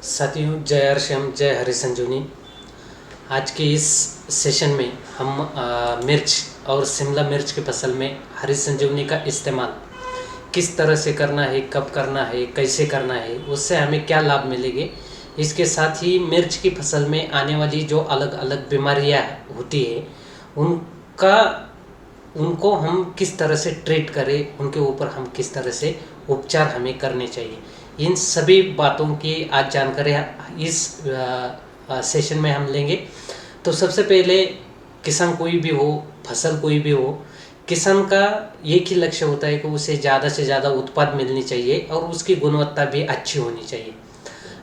साथियों, जय हरिश्याम, जय हरि संजीवनी। आज के इस सेशन में हम मिर्च और शिमला मिर्च की फसल में हरि संजीवनी का इस्तेमाल किस तरह से करना है, कब करना है, कैसे करना है, उससे हमें क्या लाभ मिलेंगे। इसके साथ ही मिर्च की फसल में आने वाली जो अलग अलग बीमारियां होती है उनका उनको हम किस तरह से ट्रीट करें, उनके ऊपर हम किस तरह से उपचार हमें करने चाहिए, इन सभी बातों की आज जानकारी इस सेशन में हम लेंगे। तो सबसे पहले किसान कोई भी हो, फसल कोई भी हो, किसान का एक ही लक्ष्य होता है कि उसे ज़्यादा से ज़्यादा उत्पाद मिलनी चाहिए और उसकी गुणवत्ता भी अच्छी होनी चाहिए।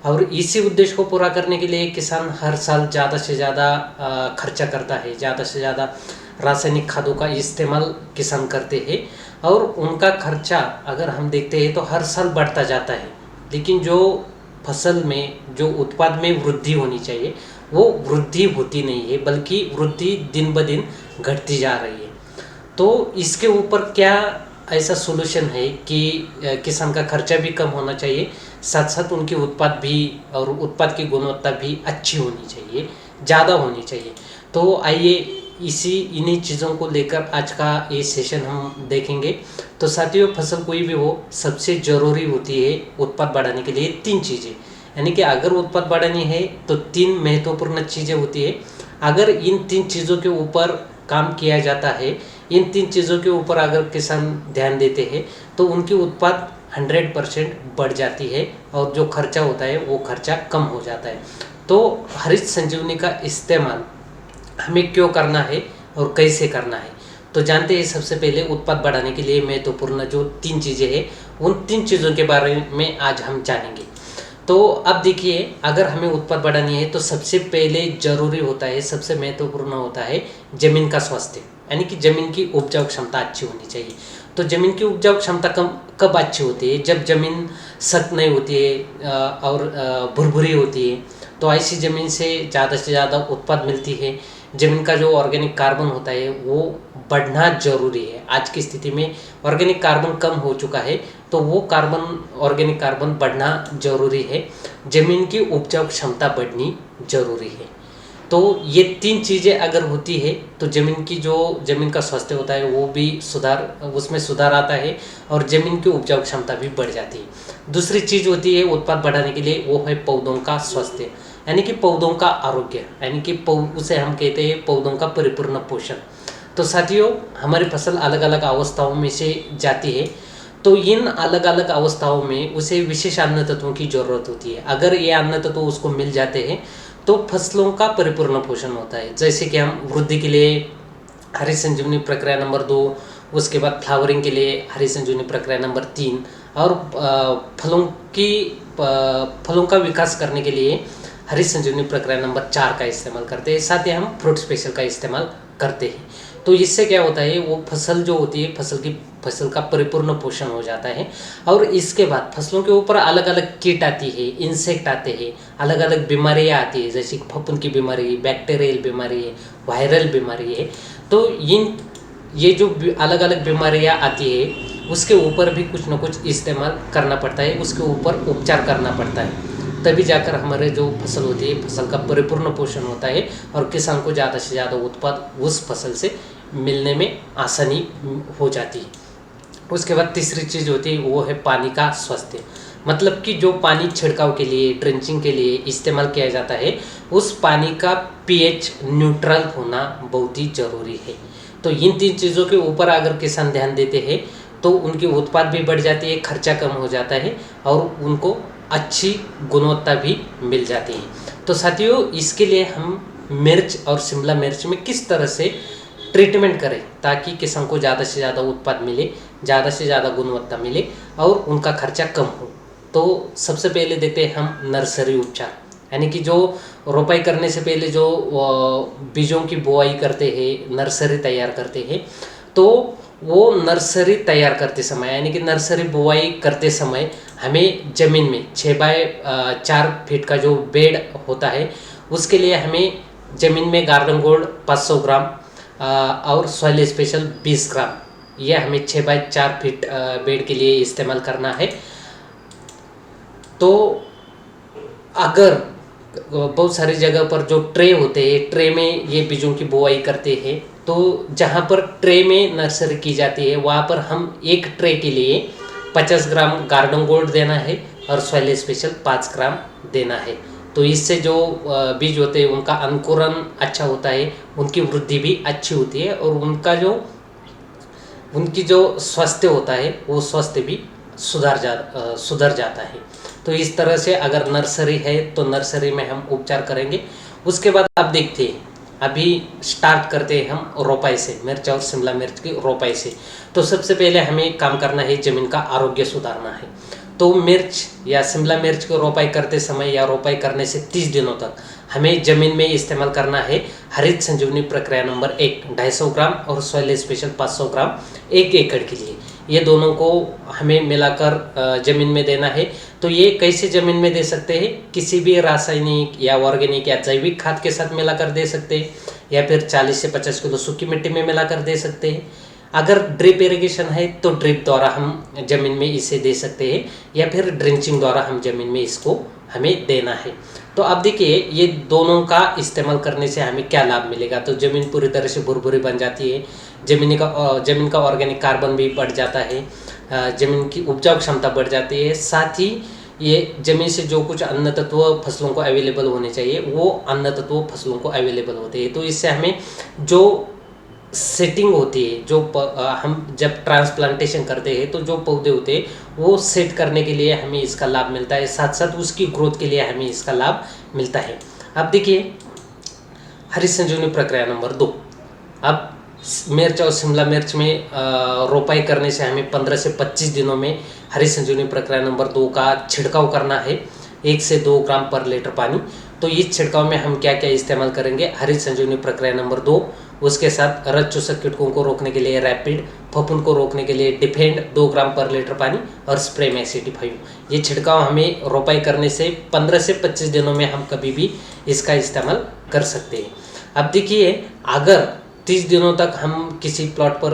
और इसी उद्देश्य को पूरा करने के लिए किसान हर साल ज़्यादा से ज़्यादा खर्चा करता है, ज़्यादा से ज़्यादा रासायनिक खादों का इस्तेमाल किसान करते हैं और उनका खर्चा अगर हम देखते हैं तो हर साल बढ़ता जाता है। लेकिन जो फसल में जो उत्पाद में वृद्धि होनी चाहिए वो वृद्धि होती नहीं है, बल्कि वृद्धि दिन ब दिन घटती जा रही है। तो इसके ऊपर क्या ऐसा सोल्यूशन है कि किसान का खर्चा भी कम होना चाहिए, साथ साथ उनकी उत्पाद भी और उत्पाद की गुणवत्ता भी अच्छी होनी चाहिए, ज़्यादा होनी चाहिए। तो आइए इन्हीं चीज़ों को लेकर आज का ये सेशन हम देखेंगे। तो साथियों, फसल कोई भी हो, सबसे ज़रूरी होती है उत्पाद बढ़ाने के लिए तीन चीज़ें। यानी कि अगर उत्पाद बढ़ानी है तो तीन महत्वपूर्ण चीज़ें होती है। अगर इन तीन चीज़ों के ऊपर काम किया जाता है, इन तीन चीज़ों के ऊपर अगर किसान ध्यान देते हैं तो उनकी उत्पाद 100% बढ़ जाती है और जो खर्चा होता है वो खर्चा कम हो जाता है। तो हरित संजीवनी का इस्तेमाल हमें क्यों करना है और कैसे करना है, तो जानते हैं। सबसे पहले उत्पाद बढ़ाने के लिए महत्वपूर्ण जो तीन चीज़ें हैं, उन तीन चीज़ों के बारे में आज हम जानेंगे। तो अब देखिए, अगर हमें उत्पाद बढ़ानी है तो सबसे पहले जरूरी होता है, सबसे महत्वपूर्ण होता है ज़मीन का स्वास्थ्य, यानी कि ज़मीन की उपजाऊ क्षमता अच्छी होनी चाहिए। तो ज़मीन की उपजाऊ क्षमता कब अच्छी होती है? जब ज़मीन सख्त नहीं होती है और भुरभुरी होती है, तो ऐसी ज़मीन से ज़्यादा उत्पाद मिलती है। ज़मीन का जो ऑर्गेनिक कार्बन होता है वो बढ़ना जरूरी है। आज की स्थिति में ऑर्गेनिक कार्बन कम हो चुका है, तो वो ऑर्गेनिक कार्बन बढ़ना जरूरी है। ज़मीन की उपजाऊ क्षमता बढ़नी जरूरी है। तो ये तीन चीज़ें अगर होती है तो ज़मीन का स्वास्थ्य होता है वो भी उसमें सुधार आता है और ज़मीन की उपजाऊ क्षमता भी बढ़ जाती है। दूसरी चीज़ होती है उत्पाद बढ़ाने के लिए, वो है पौधों का स्वास्थ्य, यानी कि पौधों का आरोग्य, यानी कि उसे हम कहते हैं पौधों का परिपूर्ण पोषण। तो साथियों, हमारी फसल अलग अलग अवस्थाओं में से जाती है, तो इन अलग अलग अवस्थाओं में उसे विशेष अन्न तत्वों की ज़रूरत होती है। अगर ये अन्न तत्व उसको मिल जाते हैं तो फसलों का परिपूर्ण पोषण होता है। जैसे कि हम वृद्धि के लिए हरी संजीवनी प्रक्रिया नंबर 2, उसके बाद फ्लावरिंग के लिए हरी संजीवनी प्रक्रिया नंबर 3 और फलों का विकास करने के लिए हरी संजीवनी प्रक्रिया नंबर 4 का इस्तेमाल करते हैं। साथ ही हम फ्रूट स्पेशल का इस्तेमाल करते हैं। तो इससे क्या होता है, वो फसल जो होती है फसल का परिपूर्ण पोषण हो जाता है। और इसके बाद फसलों के ऊपर अलग अलग कीट आती है, इंसेक्ट आते हैं, अलग अलग बीमारियाँ आती है, जैसे फफूंद की बीमारी, बैक्टीरियल बीमारी है, वायरल बीमारी है। तो ये जो अलग अलग बीमारियाँ आती है उसके ऊपर भी कुछ ना कुछ इस्तेमाल करना पड़ता है, उसके ऊपर उपचार करना पड़ता है, तभी जाकर हमारे जो फसल होती है फसल का परिपूर्ण पोषण होता है और किसान को ज़्यादा से ज़्यादा उत्पाद उस फसल से मिलने में आसानी हो जाती है। उसके बाद तीसरी चीज़ होती है वो है पानी का स्वास्थ्य, मतलब कि जो पानी छिड़काव के लिए, ड्रेंचिंग के लिए इस्तेमाल किया जाता है, उस पानी का पीएच न्यूट्रल होना बहुत ही ज़रूरी है। तो इन तीन चीज़ों के ऊपर अगर किसान ध्यान देते हैं तो उनकी उत्पाद भी बढ़ जाती है, खर्चा कम हो जाता है और उनको अच्छी गुणवत्ता भी मिल जाती है। तो साथियों, इसके लिए हम मिर्च और शिमला मिर्च में किस तरह से ट्रीटमेंट करें ताकि किसान को ज़्यादा से ज़्यादा उत्पाद मिले, ज़्यादा से ज़्यादा गुणवत्ता मिले और उनका खर्चा कम हो। तो सबसे पहले देखते हैं हम नर्सरी उपचार, यानी कि जो रोपाई करने से पहले जो बीजों की बुआई करते हैं, नर्सरी तैयार करते हैं, तो वो नर्सरी तैयार करते समय, यानी कि नर्सरी बुआई करते समय हमें ज़मीन में 6x4 फीट का जो बेड होता है उसके लिए हमें ज़मीन में गार्डन गोल्ड 500 ग्राम और सॉइल स्पेशल 20 ग्राम, यह हमें 6x4 फीट बेड के लिए इस्तेमाल करना है। तो अगर बहुत सारी जगह पर जो ट्रे होते हैं, ट्रे में ये बीजों की बुआई करते हैं, तो जहाँ पर ट्रे में नर्सरी की जाती है वहाँ पर हम एक ट्रे के लिए 50 ग्राम गार्डन गोल्ड देना है और सॉइल स्पेशल 5 ग्राम देना है। तो इससे जो बीज होते हैं उनका अंकुरण अच्छा होता है, उनकी वृद्धि भी अच्छी होती है और उनकी जो स्वास्थ्य होता है वो स्वास्थ्य भी सुधर जाता है। तो इस तरह से अगर नर्सरी है तो नर्सरी में हम उपचार करेंगे। उसके बाद आप देखते हैं, अभी स्टार्ट करते हैं हम रोपाई से, मिर्च और शिमला मिर्च की रोपाई से। तो सबसे पहले हमें काम करना है, ज़मीन का आरोग्य सुधारना है। तो मिर्च या शिमला मिर्च को रोपाई करते समय या रोपाई करने से 30 दिनों तक हमें ज़मीन में इस्तेमाल करना है हरित संजीवनी प्रक्रिया नंबर 1 250 ग्राम और सॉइल स्पेशल 500 ग्राम 1 एकड़ के लिए। ये दोनों को हमें मिलाकर ज़मीन में देना है। तो ये कैसे ज़मीन में दे सकते हैं, किसी भी रासायनिक या ऑर्गेनिक या जैविक खाद के साथ मिलाकर दे सकते हैं, या फिर 40 से 50 किलो सूखी मिट्टी में मिलाकर दे सकते हैं। अगर ड्रिप इरिगेशन है तो ड्रिप द्वारा हम ज़मीन में इसे दे सकते हैं, या फिर ड्रिंचिंग द्वारा हम ज़मीन में इसको हमें देना है। तो अब देखिए, ये दोनों का इस्तेमाल करने से हमें क्या लाभ मिलेगा। तो ज़मीन पूरी तरह से भुरभुरी बन जाती है, ज़मीन का ऑर्गेनिक कार्बन भी बढ़ जाता है, ज़मीन की उपजाऊ क्षमता बढ़ जाती है। साथ ही ये ज़मीन से जो कुछ अन्न तत्व फसलों को अवेलेबल होने चाहिए वो अन्न तत्व फसलों को अवेलेबल होते हैं। तो इससे हमें जो सेटिंग होती है, हम जब ट्रांसप्लांटेशन करते हैं तो जो पौधे होते हैं वो सेट करने के लिए हमें इसका लाभ मिलता है, साथ साथ उसकी ग्रोथ के लिए हमें इसका लाभ मिलता है। अब देखिए, हरित संजीवनी प्रक्रिया नंबर 2। अब मिर्च और शिमला मिर्च में रोपाई करने से हमें 15 से 25 दिनों में हरित संजीवनी प्रक्रिया नंबर 2 का छिड़काव करना है, 1 से 2 ग्राम पर लीटर पानी। तो इस छिड़काव में हम क्या क्या इस्तेमाल करेंगे, हरित संजीवनी प्रक्रिया नंबर 2, उसके साथ रज चूसक कीटकों को रोकने के लिए रैपिड, फफूंद को रोकने के लिए डिफेंड 2 ग्राम पर लीटर पानी और स्प्रे में एसिडिफाइव। ये छिड़काव हमें रोपाई करने से 15 से 25 दिनों में हम कभी भी इसका इस्तेमाल कर सकते हैं। अब देखिए, अगर 30 दिनों तक हम किसी प्लॉट पर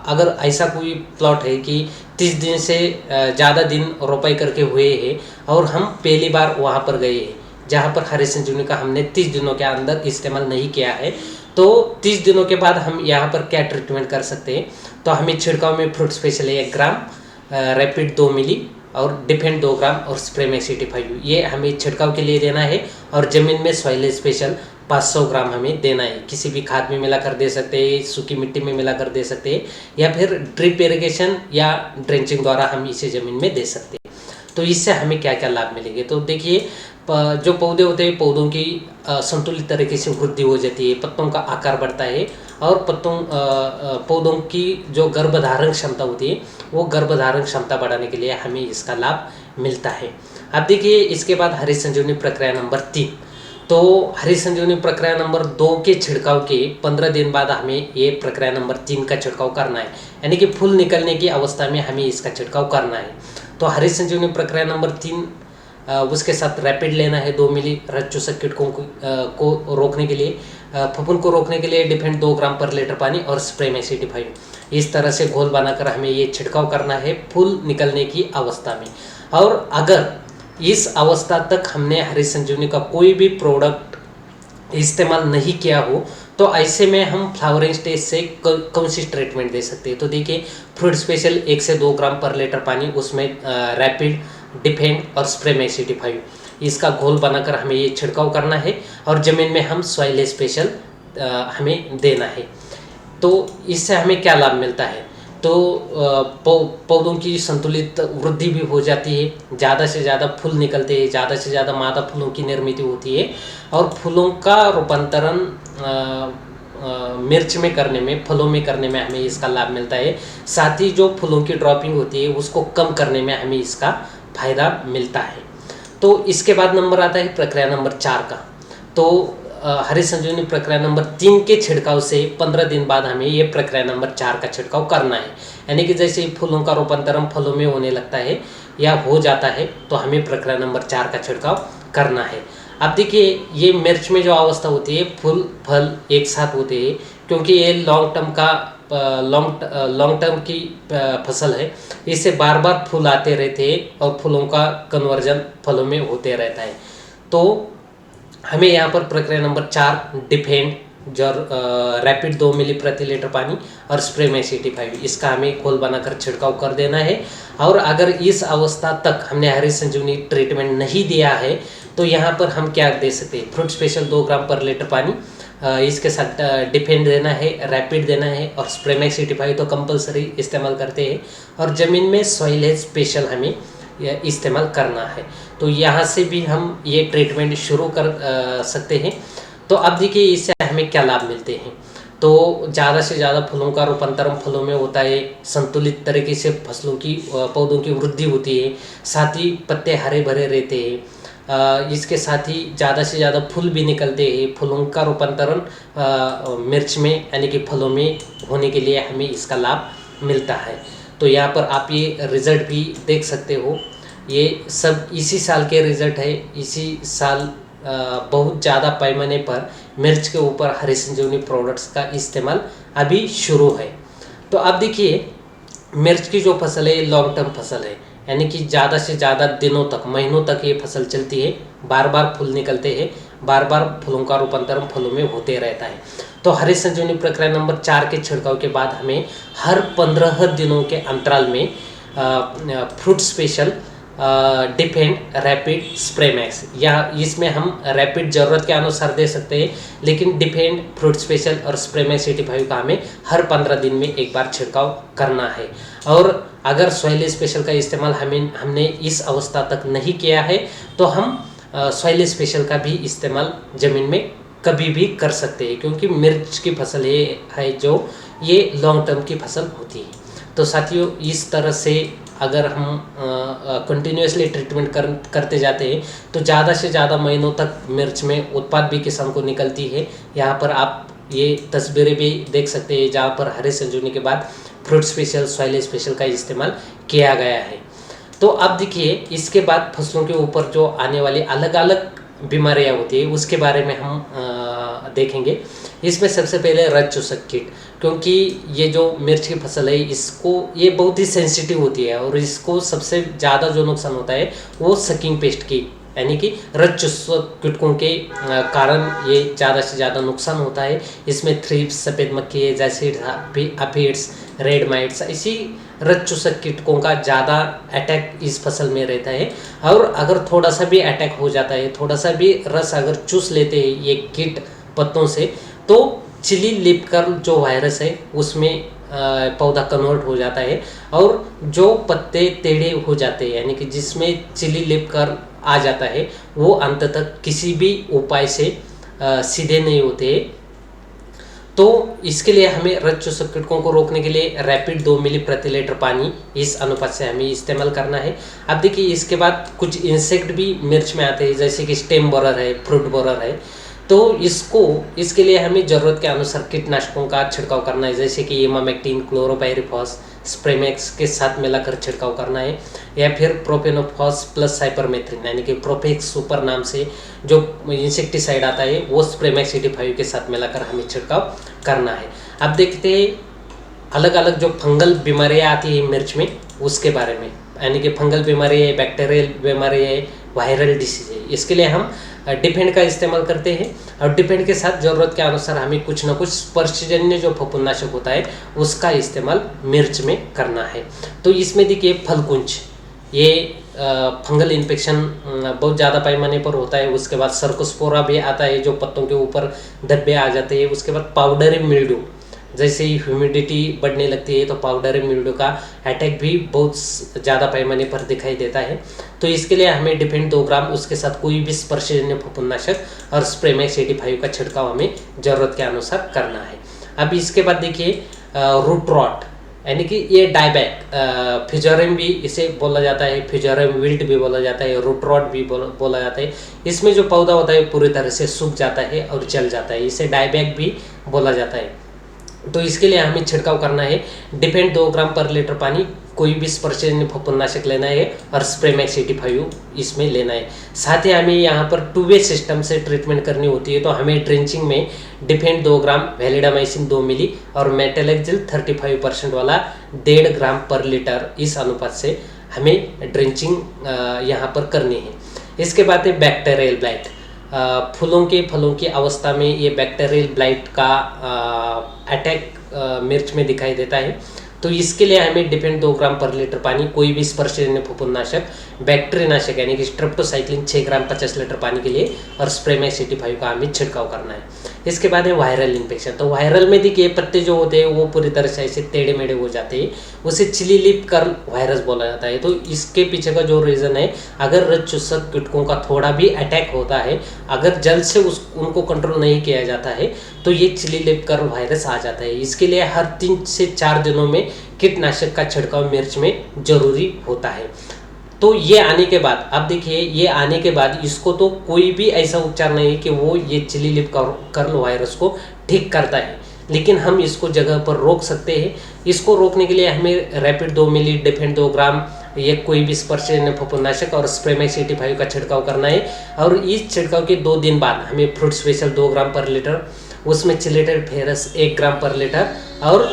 अगर ऐसा कोई प्लॉट है कि 30 दिन से ज़्यादा दिन रोपाई करके हुए हैं और हम पहली बार वहाँ पर गए हैं जहाँ पर हरित संजीवनी का हमने 30 दिनों के अंदर इस्तेमाल नहीं किया है, तो 30 दिनों के बाद हम यहाँ पर क्या ट्रीटमेंट कर सकते हैं। तो हमें छिड़काव में फ्रूट स्पेशल 1 ग्राम, रैपिड 2 मिली और डिफेंड 2 ग्राम और स्प्रे में एसिडिफाइव, ये हमें छिड़काव के लिए देना है। और ज़मीन में सॉइल स्पेशल 500 ग्राम हमें देना है। किसी भी खाद में मिलाकर दे सकते हैं, सूखी मिट्टी में मिलाकर दे सकते हैं, या फिर ड्रिप इरिगेशन या ड्रेंचिंग द्वारा हम इसे ज़मीन में दे सकते हैं। तो इससे हमें क्या क्या लाभ मिलेंगे। तो देखिए, जो पौधे होते हैं पौधों की संतुलित तरीके से वृद्धि हो जाती है, पत्तों का आकार बढ़ता है और पौधों की जो गर्भधारण क्षमता होती है वो गर्भधारण क्षमता बढ़ाने के लिए हमें इसका लाभ मिलता है। अब देखिए, इसके बाद हरित संजीवनी प्रक्रिया नंबर 3। तो हरित संजीवनी प्रक्रिया नंबर 2 के छिड़काव के 15 दिन बाद हमें ये प्रक्रिया नंबर 3 का छिड़काव करना है, यानी कि फूल निकलने की अवस्था में हमें इसका छिड़काव करना है। तो हरित संजीवनी प्रक्रिया नंबर 3, उसके साथ रैपिड लेना है 2 मिली, रज चूसक कीटकों को रोकने के लिए, फफूंद को रोकने के लिए डिफेंड 2 ग्राम पर लीटर पानी और स्प्रे में एसिडिफाइव। इस तरह से घोल बनाकर हमें ये छिड़काव करना है फूल निकलने की अवस्था में। और अगर इस अवस्था तक हमने हरित संजीवनी का कोई भी प्रोडक्ट इस्तेमाल नहीं किया हो तो ऐसे में हम फ्लावरिंग स्टेज से कौन सी ट्रीटमेंट दे सकते हैं। तो देखिए, फ्रूट स्पेशल 1 से 2 ग्राम पर लीटर पानी, उसमें रैपिड, डिफेंड और स्प्रे में एसिडिफाइव, इसका घोल बनाकर हमें ये छिड़काव करना है। और ज़मीन में हम सॉइल स्पेशल हमें देना है। तो इससे हमें क्या लाभ मिलता है। तो पौधों की संतुलित वृद्धि भी हो जाती है, ज़्यादा से ज़्यादा फूल निकलते हैं, ज़्यादा से ज़्यादा मादा फूलों की निर्मित होती है और फूलों का रूपांतरण मिर्च में करने में, फलों में करने में हमें इसका लाभ मिलता है। साथ ही जो फूलों की ड्रॉपिंग होती है उसको कम करने में हमें इसका फायदा मिलता है। तो इसके बाद नंबर आता है प्रक्रिया नंबर 4 का। तो हरित संजीवनी प्रक्रिया नंबर 3 के छिड़काव से 15 दिन बाद हमें ये प्रक्रिया नंबर 4 का छिड़काव करना है, यानी कि जैसे ही फूलों का रूपांतरण फलों में होने लगता है या हो जाता है तो हमें प्रक्रिया नंबर 4 का छिड़काव करना है। अब देखिए, ये मिर्च में जो अवस्था होती है फूल फल एक साथ होते हैं, क्योंकि ये लॉन्ग टर्म की फसल है, इससे बार बार फूल आते रहते हैं और फूलों का कन्वर्जन फलों में होते रहता है। तो हमें यहाँ पर प्रक्रिया नंबर 4 डिफेंड जो रैपिड 2 मिली प्रति लीटर पानी और स्प्रेमैक्स 85 इसका हमें घोल बनाकर छिड़काव कर देना है। और अगर इस अवस्था तक हमने हरी संजीवनी ट्रीटमेंट नहीं दिया है तो यहाँ पर हम क्या दे सकते हैं, फ्रूट स्पेशल 2 ग्राम पर लीटर पानी, इसके साथ डिफेंड देना है, रैपिड देना है और स्प्रेमैक्स 85 तो कंपलसरी इस्तेमाल करते हैं। और ज़मीन में सॉइल हेल्थ स्पेशल हमें इस्तेमाल करना है। तो यहाँ से भी हम ये ट्रीटमेंट शुरू कर सकते हैं। तो अब देखिए इससे हमें क्या लाभ मिलते हैं। तो ज़्यादा से ज़्यादा फूलों का रूपांतरण फलों में होता है, संतुलित तरीके से फसलों की पौधों की वृद्धि होती है, साथ ही पत्ते हरे भरे रहते हैं, इसके साथ ही ज़्यादा से ज़्यादा फूल भी निकलते हैं। फूलों का रूपांतरण मिर्च में यानी कि फलों में होने के लिए हमें इसका लाभ मिलता है। तो यहाँ पर आप ये रिज़ल्ट भी देख सकते हो, ये सब इसी साल के रिज़ल्ट है। इसी साल बहुत ज़्यादा पैमाने पर मिर्च के ऊपर हरी संजीवनी प्रोडक्ट्स का इस्तेमाल अभी शुरू है। तो अब देखिए मिर्च की जो फसल है लॉन्ग टर्म फसल है, यानी कि ज़्यादा से ज़्यादा दिनों तक, महीनों तक ये फसल चलती है, बार बार फूल निकलते हैं, बार बार फूलों का रूपांतरण फलों में होते रहता है। तो हरी संजीवनी प्रक्रिया नंबर 4 के छिड़काव के बाद हमें हर 15 दिनों के अंतराल में fruit special defend rapid Spraymax, या इसमें हम रैपिड ज़रूरत के अनुसार दे सकते हैं, लेकिन डिफेंड फ्रूट स्पेशल और स्प्रेमैक्स 85 का हमें हर 15 दिन में एक बार छिड़काव करना है। और अगर सॉइल स्पेशल का इस्तेमाल हमने इस अवस्था तक नहीं किया है तो हम सॉइल स्पेशल का भी इस्तेमाल ज़मीन में कभी भी कर सकते हैं, क्योंकि मिर्च की फसल है जो ये लॉन्ग टर्म की फसल होती है। तो साथियों इस तरह से अगर हम कंटिन्यूसली ट्रीटमेंट करते जाते हैं तो ज़्यादा से ज़्यादा महीनों तक मिर्च में उत्पाद भी किसान को निकलती है। यहाँ पर आप ये तस्वीरें भी देख सकते हैं जहाँ पर हरी संजीवनी के बाद फ्रूट स्पेशल सॉइल स्पेशल का इस्तेमाल किया गया है। तो अब देखिए इसके बाद फसलों के ऊपर जो आने वाली अलग अलग बीमारियाँ होती है उसके बारे में हम देखेंगे। इसमें सबसे पहले रज चूसक कीट, क्योंकि ये जो मिर्च की फसल है इसको ये बहुत ही सेंसिटिव होती है और इसको सबसे ज़्यादा जो नुकसान होता है वो सकिंग पेस्ट की यानी कि रज चूसक कीटकों के कारण ये ज़्यादा से ज़्यादा नुकसान होता है। इसमें थ्रिप्स, सफ़ेद मक्खी, जैसिड, अफिड्स, रेड माइट्स, इसी रज चूसक कीटकों का ज़्यादा अटैक इस फसल में रहता है। और अगर थोड़ा सा भी अटैक हो जाता है, थोड़ा सा भी रस अगर चूस लेते हैं ये कीट पत्तों से, तो चिली लिप कर्ल जो वायरस है उसमें पौधा कन्वर्ट हो जाता है और जो पत्ते टेढ़े हो जाते हैं यानी कि जिसमें चिली लिप कर्ल आ जाता है वो अंत तक किसी भी उपाय से सीधे नहीं होते। तो इसके लिए हमें रज चूसक कीटकों को रोकने के लिए रैपिड 2 मिली प्रति लीटर पानी इस अनुपात से हमें इस्तेमाल करना है। अब देखिए इसके बाद कुछ इंसेक्ट भी मिर्च में आते हैं, जैसे कि स्टेम बोरर है, फ्रूट बोरर है। तो इसके लिए हमें ज़रूरत के अनुसार कीटनाशकों का छिड़काव करना है, जैसे कि इमामेक्टिन, क्लोरोपाइरिफॉस, स्प्रेमैक्स के साथ मिलाकर छिड़काव करना है, या फिर प्रोपेनोफॉस प्लस साइपरमेथ्रिन यानी कि प्रोफेक्स सुपर नाम से जो इंसेक्टिसाइड आता है वो स्प्रेमैक्स 85 के साथ मिलाकर हमें छिड़काव करना है। अब देखते हैं अलग अलग जो फंगल बीमारियाँ आती है मिर्च में उसके बारे में, यानी कि फंगल बीमारी है, बैक्टीरियल बीमारी है, वायरल डिसीज है। इसके लिए हम डिफेंड का इस्तेमाल करते हैं और डिफेंड के साथ ज़रूरत के अनुसार हमें कुछ ना कुछ स्पर्शजन्य जो फफूंदनाशक होता है उसका इस्तेमाल मिर्च में करना है। तो इसमें देखिए फलकुंच, ये फंगल इन्फेक्शन बहुत ज़्यादा पैमाने पर होता है। उसके बाद सर्कोस्पोरा भी आता है जो पत्तों के ऊपर धब्बे आ जाते हैं। उसके बाद पाउडरी मिल्ड्यू, जैसे ही ह्यूमिडिटी बढ़ने लगती है तो पाउडरी मिल्ड्यू का अटैक भी बहुत ज़्यादा पैमाने पर दिखाई देता है। तो इसके लिए हमें डिफेंड 2 ग्राम, उसके साथ कोई भी स्पर्शजन्य फफूंदनाशक और स्प्रेमैक्स 85 का छिड़काव हमें ज़रूरत के अनुसार करना है। अब इसके बाद देखिए रूट रॉट, यानी कि ये डायबैक, फ्यूजरियम भी इसे बोला जाता है, फ्यूजरियम विल्ट भी बोला जाता है, रूट रॉट भी बोला जाता है। इसमें जो पौधा होता है पूरी तरह से सूख जाता है और जल जाता है, इसे डायबैक भी बोला जाता है। तो इसके लिए हमें छिड़काव करना है डिफेंड 2 ग्राम पर लीटर पानी, कोई भी स्पर्शजन्य फफूंदनाशक लेना है और स्प्रेमैक्स 85 इसमें लेना है। साथ ही हमें यहाँ पर 2 वे सिस्टम से ट्रीटमेंट करनी होती है। तो हमें ड्रेंचिंग में डिफेंड 2 ग्राम, वैलिडामाइसिन 2 मिली और मेटालेक्जिल 35% वाला 1.5 ग्राम पर लीटर, इस अनुपात से हमें ड्रेंचिंग यहाँ पर करनी है। इसके बाद है बैक्टीरियल ब्लाइट। फूलों के फलों की अवस्था में ये बैक्टीरियल ब्लाइट का अटैक मिर्च में दिखाई देता है। तो इसके लिए हमें डिपेंड 2 ग्राम पर लीटर पानी, कोई भी स्पर्शजन्य फफूंदनाशक, बैक्टीरियानाशक यानी कि स्ट्रेप्टोसाइक्लिन 6 ग्राम 50 लीटर पानी के लिए और स्प्रेमैक्स 85 का हमें छिड़काव करना है। इसके बाद है वायरल इन्फेक्शन। तो वायरल में देखिए पत्ते जो होते हैं वो पूरी तरह से ऐसे टेढ़े मेढ़े हो जाते हैं, उसे चिली लिप कर्ल वायरस बोला जाता है। तो इसके पीछे का जो रीज़न है, अगर रज चूसक कीटकों का थोड़ा भी अटैक होता है, अगर जल्द से उनको कंट्रोल नहीं किया जाता है तो ये चिली लिप कर्ल वायरस आ जाता है। इसके लिए हर 3 से 4 दिनों में कीटनाशक का छिड़काव मिर्च में जरूरी होता है। तो ये आने के बाद, अब देखिए ये आने के बाद इसको तो कोई भी ऐसा उपचार नहीं है कि वो ये चिली लिप कर्ल वायरस को ठीक करता है, लेकिन हम इसको जगह पर रोक सकते हैं। इसको रोकने के लिए हमें रैपिड 2 मिली, डिफेंड 2 ग्राम, ये कोई भी स्पर्शजन्य फफूंदनाशक और स्प्रेमैक्स 85 का छिड़काव करना है। और इस छिड़काव के 2 दिन बाद हमें फ्रूट स्पेशल 2 ग्राम पर लीटर, उसमें चिलेटेड फेरस 1 ग्राम पर लीटर और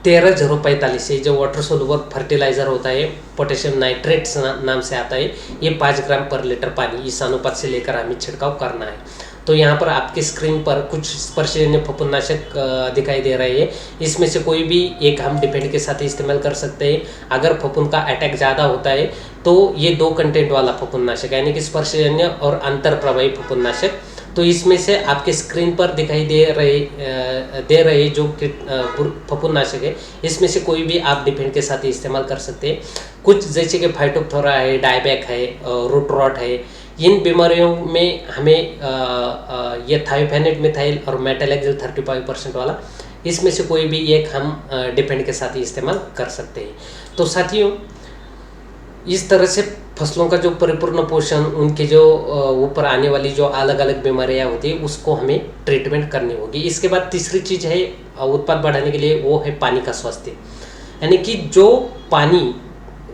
13-045 से जो वाटर सोल्यूबल फर्टिलाइजर होता है, पोटेशियम नाइट्रेट नाम से आता है, ये 5 ग्राम पर लीटर पानी इस अनुपात से लेकर हमें छिड़काव करना है। तो यहाँ पर आपकी स्क्रीन पर कुछ स्पर्शजन्य फफूंदनाशक दिखाई दे रहे हैं, इसमें से कोई भी एक हम डिपेंड के साथ इस्तेमाल कर सकते हैं। अगर फफूंद का अटैक ज़्यादा होता है तो ये 2 कंटेंट वाला फफूंदनाशक यानी कि स्पर्शजन्य और अंतर प्रवाही फफूंदनाशक, तो इसमें से आपके स्क्रीन पर दिखाई दे रहे जो फफूंदनाशक है, इसमें से कोई भी आप डिफेंड के साथ इस्तेमाल कर सकते हैं। कुछ जैसे कि फाइटोप्थोरा है, डायबैक है, रूट रॉट है, इन बीमारियों में हमें ये थायोफेनेट मिथाइल और मेटालेक्सिल 35% वाला, इसमें से कोई भी एक हम डिफेंड के साथ ही इस्तेमाल कर सकते हैं। तो साथियों, इस तरह से फसलों का जो परिपूर्ण पोषण, उनके जो ऊपर आने वाली जो अलग अलग बीमारियां होती है उसको हमें ट्रीटमेंट करनी होगी। इसके बाद तीसरी चीज़ है उत्पाद बढ़ाने के लिए, वो है पानी का स्वास्थ्य। यानी कि जो पानी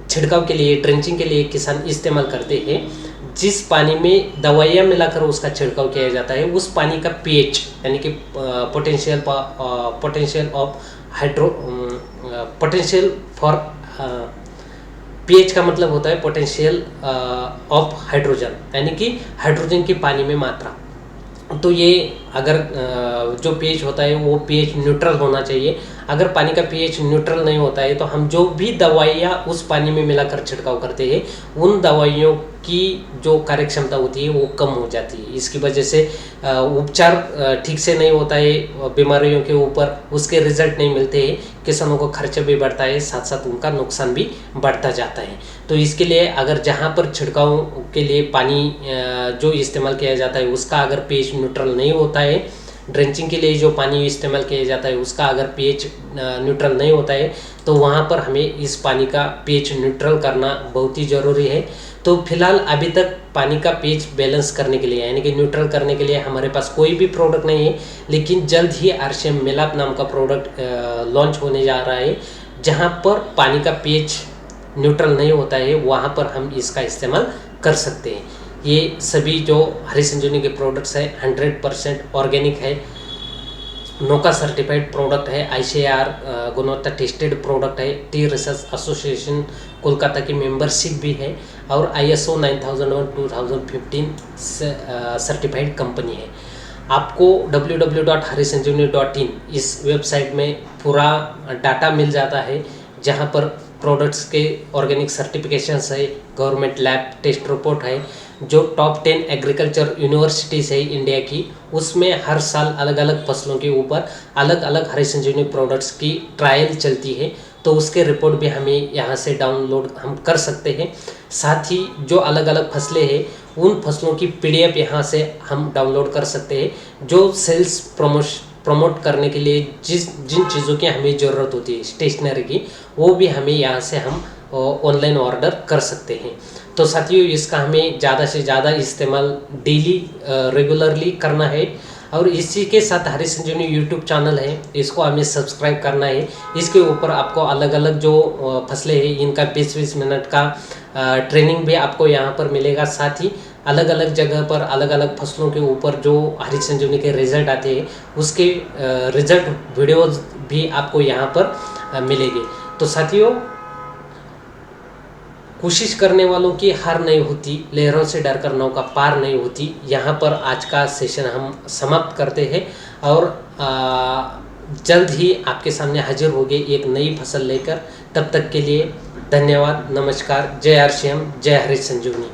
छिड़काव के लिए, ड्रेंचिंग के लिए किसान इस्तेमाल करते हैं, जिस पानी में दवाइयाँ मिलाकर उसका छिड़काव किया जाता है, उस पानी का पीएच यानी कि पोटेंशियल फॉर पीएच का मतलब होता है पोटेंशियल ऑफ हाइड्रोजन, यानी कि हाइड्रोजन की पानी में मात्रा। तो ये अगर जो पीएच होता है वो पीएच न्यूट्रल होना चाहिए। अगर पानी का पीएच न्यूट्रल नहीं होता है तो हम जो भी दवाइयाँ उस पानी में मिलाकर छिड़काव करते हैं, उन दवाइयों की जो कार्यक्षमता होती है वो कम हो जाती है। इसकी वजह से उपचार ठीक से नहीं होता है बीमारियों के ऊपर, उसके रिजल्ट नहीं मिलते हैं, किसानों को खर्चा भी बढ़ता है, साथ साथ उनका नुकसान भी बढ़ता जाता है। तो इसके लिए अगर जहाँ पर छिड़काव के लिए पानी जो इस्तेमाल किया जाता है उसका अगर पीएच न्यूट्रल नहीं होता है, ड्रेंचिंग के लिए जो पानी इस्तेमाल किया जाता है उसका अगर पीएच न्यूट्रल नहीं होता है, तो वहाँ पर हमें इस पानी का पीएच न्यूट्रल करना बहुत ही ज़रूरी है। तो फिलहाल अभी तक पानी का पीएच बैलेंस करने के लिए यानी कि न्यूट्रल करने के लिए हमारे पास कोई भी प्रोडक्ट नहीं है, लेकिन जल्द ही आरसीएम मेलाप नाम का प्रोडक्ट लॉन्च होने जा रहा है, जहाँ पर पानी का पीएच न्यूट्रल नहीं होता है, वहाँ पर हम इसका इस्तेमाल कर सकते हैं। ये सभी जो हरी संजीवनी के प्रोडक्ट्स है 100% ऑर्गेनिक है, नोका सर्टिफाइड प्रोडक्ट है, आईसीएआर गुणवत्ता टेस्टेड प्रोडक्ट है, टी रिसर्च एसोसिएशन कोलकाता की मेंबरशिप भी है और ISO 9001:2015 सर्टिफाइड कंपनी है। आपको www.harisanjeevani.in इस वेबसाइट में पूरा डाटा मिल जाता है, जहां पर प्रोडक्ट्स के ऑर्गेनिक सर्टिफिकेशंस है, गवर्नमेंट लैब टेस्ट रिपोर्ट है, जो टॉप 10 एग्रीकल्चर यूनिवर्सिटीज़ है इंडिया की, उसमें हर साल अलग अलग फसलों के ऊपर अलग अलग हरी संजीवनी प्रोडक्ट्स की ट्रायल चलती है। तो उसके रिपोर्ट भी हमें यहाँ से डाउनलोड हम कर सकते हैं। साथ ही जो अलग अलग फसलें हैं उन फसलों की PDF यहाँ से हम डाउनलोड कर सकते हैं। जो सेल्स प्रमोट करने के लिए जिन चीज़ों की हमें ज़रूरत होती है स्टेशनरी की, वो भी हमें यहाँ से हम ऑनलाइन ऑर्डर कर सकते हैं। तो साथियों, इसका हमें ज़्यादा से ज़्यादा इस्तेमाल डेली रेगुलरली करना है। और इसी के साथ हरी संजीवनी यूट्यूब चैनल है, इसको हमें सब्सक्राइब करना है। इसके ऊपर आपको अलग अलग जो फसलें हैं इनका 20-20 मिनट का ट्रेनिंग भी आपको यहाँ पर मिलेगा। साथ ही अलग अलग जगह पर अलग अलग फसलों के ऊपर जो हरी संजीवनी के रिजल्ट आते हैं उसके रिजल्ट वीडियोज़ भी आपको यहाँ पर मिलेंगे। तो साथियों, कोशिश करने वालों की हार नहीं होती, लहरों से डरकर नौका पार नहीं होती। यहाँ पर आज का सेशन हम समाप्त करते हैं और जल्द ही आपके सामने हाजिर होंगे एक नई फसल लेकर। तब तक के लिए धन्यवाद, नमस्कार, जय आरसीएम, जय हरीश संजीवनी।